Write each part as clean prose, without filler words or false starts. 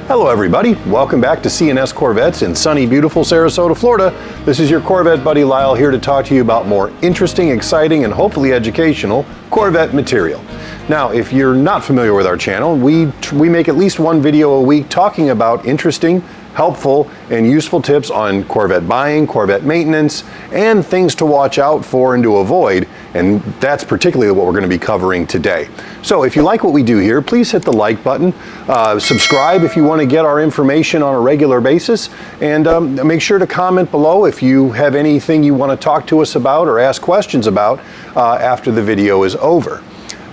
Hello everybody, welcome back to C&S Corvettes in sunny, beautiful Sarasota, Florida. This is your Corvette buddy Lyle here to talk to you about more interesting, exciting, and hopefully educational Corvette material. Now, if you're not familiar with our channel, we make at least one video a week talking about interesting, helpful, and useful tips on Corvette buying, Corvette maintenance, and things to watch out for and to avoid, and that's particularly what we're going to be covering today. So if you like what we do here, please hit the like button, subscribe if you want to get our information on a regular basis, and make sure to comment below if you have anything you want to talk to us about or ask questions about after the video is over.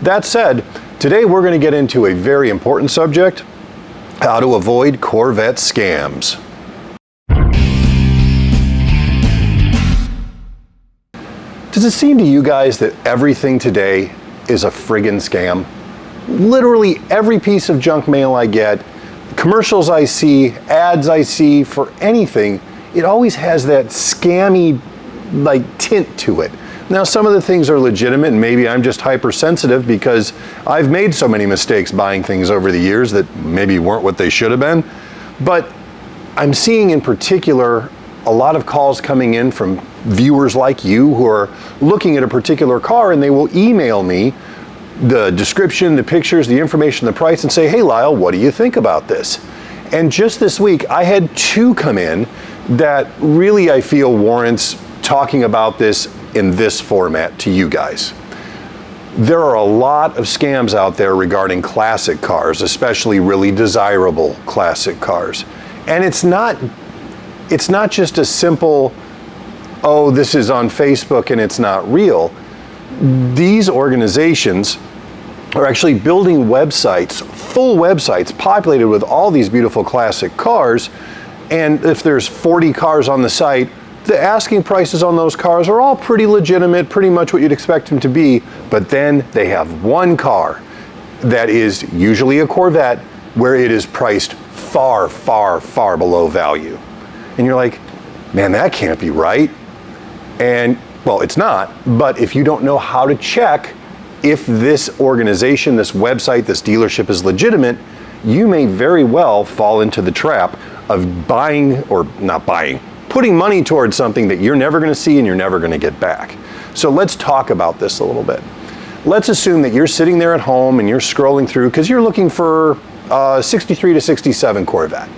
That said, today we're going to get into a very important subject: how to avoid Corvette scams. Does it seem to you guys that everything today is a friggin' scam? Literally every piece of junk mail I get, commercials I see, ads I see for anything, it always has that scammy tint to it. Now, some of the things are legitimate, and maybe I'm just hypersensitive because I've made so many mistakes buying things over the years that maybe weren't what they should have been. But I'm seeing in particular a lot of calls coming in from viewers like you who are looking at a particular car, and they will email me the description, the pictures, the information, the price, and say, "Hey Lyle, what do you think about this?" And just this week, I had two come in that really I feel warrants talking about this in this format to you guys. There are a lot of scams out there regarding classic cars, especially really desirable classic cars. And it's not just a simple, oh, this is on Facebook and it's not real. These organizations are actually building websites, full websites populated with all these beautiful classic cars. And if there's 40 cars on the site, the asking prices on those cars are all pretty legitimate, pretty much what you'd expect them to be. But then they have one car that is usually a Corvette where it is priced far, far, far below value. And you're like, man, that can't be right. And well, it's not, but if you don't know how to check if this organization, this website, this dealership is legitimate, you may very well fall into the trap of buying, or not buying, putting money towards something that you're never going to see and you're never going to get back. So let's talk about this a little bit. Let's assume that you're sitting there at home and you're scrolling through because you're looking for 63 to 67 Corvette.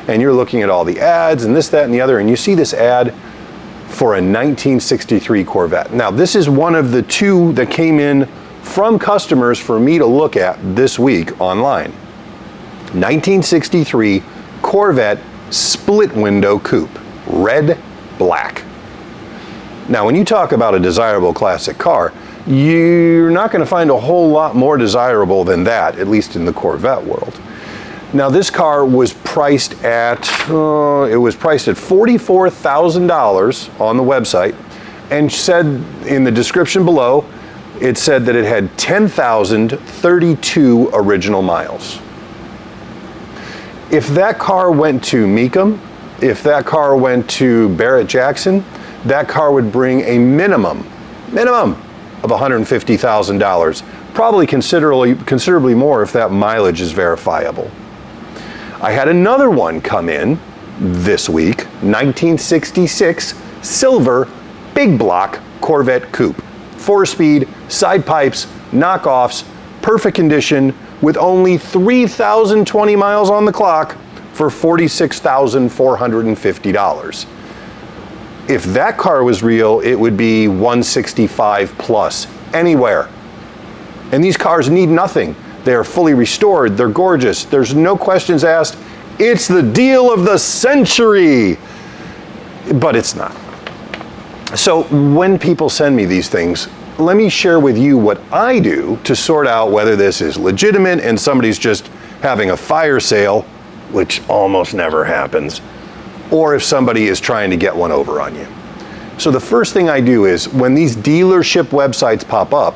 And you're looking at all the ads and this, that, and the other, and you see this ad for a 1963 Corvette. Now, this is one of the two that came in from customers for me to look at this week online. 1963 Corvette split window coupe, red, black. Now, when you talk about a desirable classic car, you're not going to find a whole lot more desirable than that, at least in the Corvette world. Now, this car was priced at $44,000 on the website, and said in the description below, it said that it had 10,032 original miles. If that car went to Mecum, if that car went to Barrett-Jackson, that car would bring a minimum of $150,000, probably considerably more if that mileage is verifiable. I had another one come in this week, 1966 silver big block Corvette coupe, 4-speed, side pipes, knockoffs, perfect condition, with only 3,020 miles on the clock for $46,450. If that car was real, it would be 165 plus anywhere. And these cars need nothing. They are fully restored, they're gorgeous, there's no questions asked. It's the deal of the century! But it's not. So when people send me these things, let me share with you what I do to sort out whether this is legitimate and somebody's just having a fire sale, which almost never happens, or if somebody is trying to get one over on you. So the first thing I do is, when these dealership websites pop up,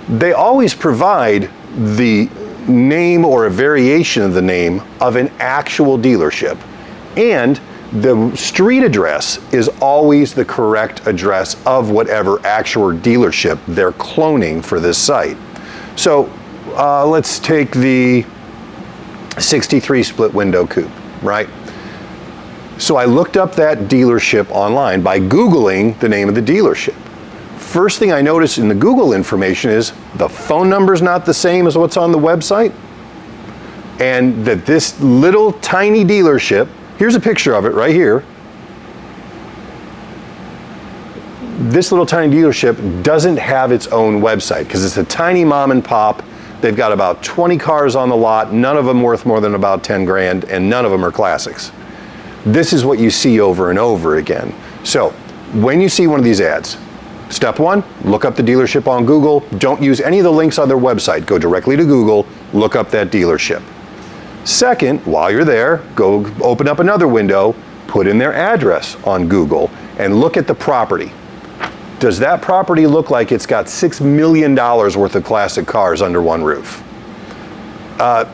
they always provide the name or a variation of the name of an actual dealership, and the street address is always the correct address of whatever actual dealership they're cloning for this site. So let's take the '63 split window coupe, right? So I looked up that dealership online by Googling the name of the dealership. First thing I noticed in the Google information is the phone number's not the same as what's on the website, and that this little tiny dealership, here's a picture of it right here. This little tiny dealership doesn't have its own website because it's a tiny mom and pop. They've got about 20 cars on the lot, none of them worth more than about 10 grand, and none of them are classics. This is what you see over and over again. So when you see one of these ads, step one, look up the dealership on Google. Don't use any of the links on their website. Go directly to Google, look up that dealership. Second, while you're there, go open up another window, put in their address on Google, and look at the property. Does that property look like it's got $6 million worth of classic cars under one roof?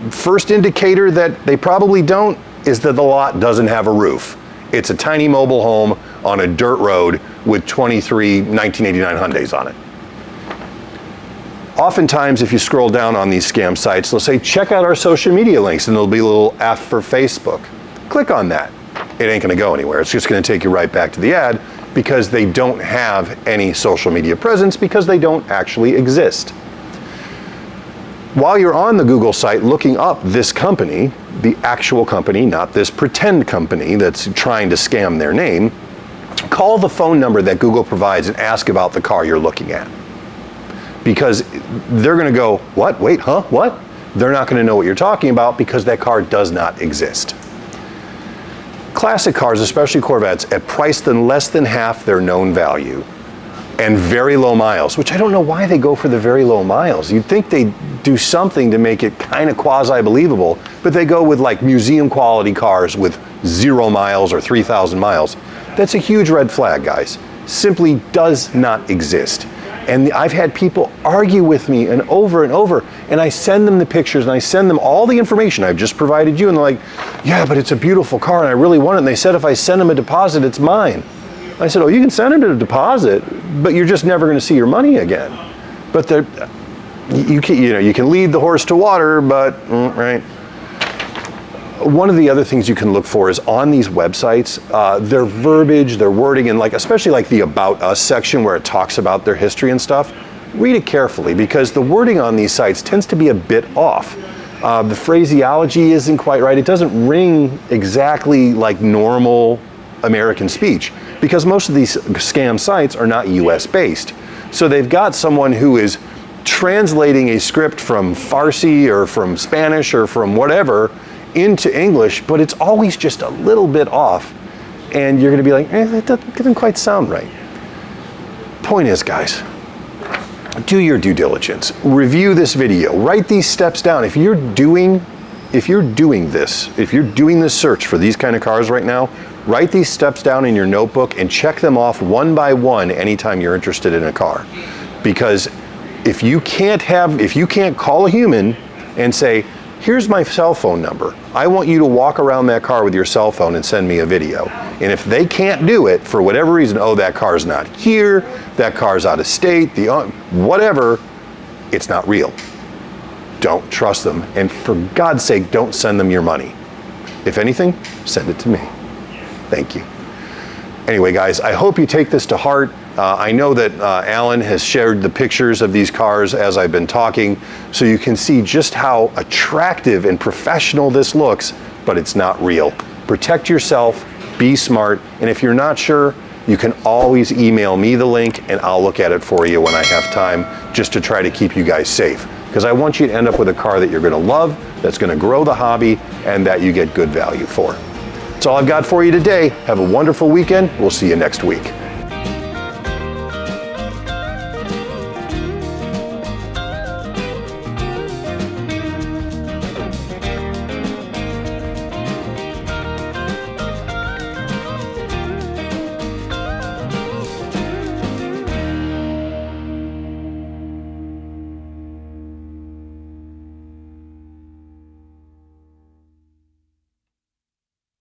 First indicator that they probably don't is that the lot doesn't have a roof. It's a tiny mobile home on a dirt road with 23 1989 Hyundais on it. Oftentimes, if you scroll down on these scam sites, they'll say, check out our social media links, and there'll be a little F for Facebook. Click on that. It ain't gonna go anywhere. It's just gonna take you right back to the ad because they don't have any social media presence because they don't actually exist. While you're on the Google site looking up this company, the actual company, not this pretend company that's trying to scam their name, call the phone number that Google provides and ask about the car you're looking at. Because they're gonna go, what, wait, huh, what? They're not gonna know what you're talking about because that car does not exist. Classic cars, especially Corvettes, at priced than less than half their known value and very low miles, which I don't know why they go for the very low miles. You'd think they'd do something to make it kind of quasi-believable, but they go with like museum quality cars with 0 miles or 3,000 miles. That's a huge red flag, guys. Simply does not exist. And I've had people argue with me and over, and I send them the pictures and I send them all the information I've just provided you, and they're like, yeah, but it's a beautiful car and I really want it. And they said if I send them a deposit, it's mine. I said, oh, you can send them a deposit, but you're just never gonna see your money again. But you can lead the horse to water, but, right. One of the other things you can look for is on these websites, their verbiage, their wording, and like especially like the About Us section where it talks about their history and stuff. Read it carefully because the wording on these sites tends to be a bit off. The phraseology isn't quite right. It doesn't ring exactly like normal American speech because most of these scam sites are not US based. So they've got someone who is translating a script from Farsi or from Spanish or from whatever into English, but it's always just a little bit off, and you're gonna be like, that doesn't quite sound right. Point is, guys, do your due diligence. Review this video. Write these steps down. If you're doing this search for these kind of cars right now, write these steps down in your notebook and check them off one by one anytime you're interested in a car. Because if you can't call a human and say, here's my cell phone number. I want you to walk around that car with your cell phone and send me a video. And if they can't do it for whatever reason, oh, that car's not here, that car's out of state, whatever, it's not real. Don't trust them. And for God's sake, don't send them your money. If anything, send it to me. Thank you. Anyway, guys, I hope you take this to heart. I know that Alan has shared the pictures of these cars as I've been talking, so you can see just how attractive and professional this looks, but it's not real. Protect yourself, be smart, and if you're not sure, you can always email me the link and I'll look at it for you when I have time, just to try to keep you guys safe. Because I want you to end up with a car that you're gonna love, that's gonna grow the hobby, and that you get good value for. That's all I've got for you today. Have a wonderful weekend. We'll see you next week.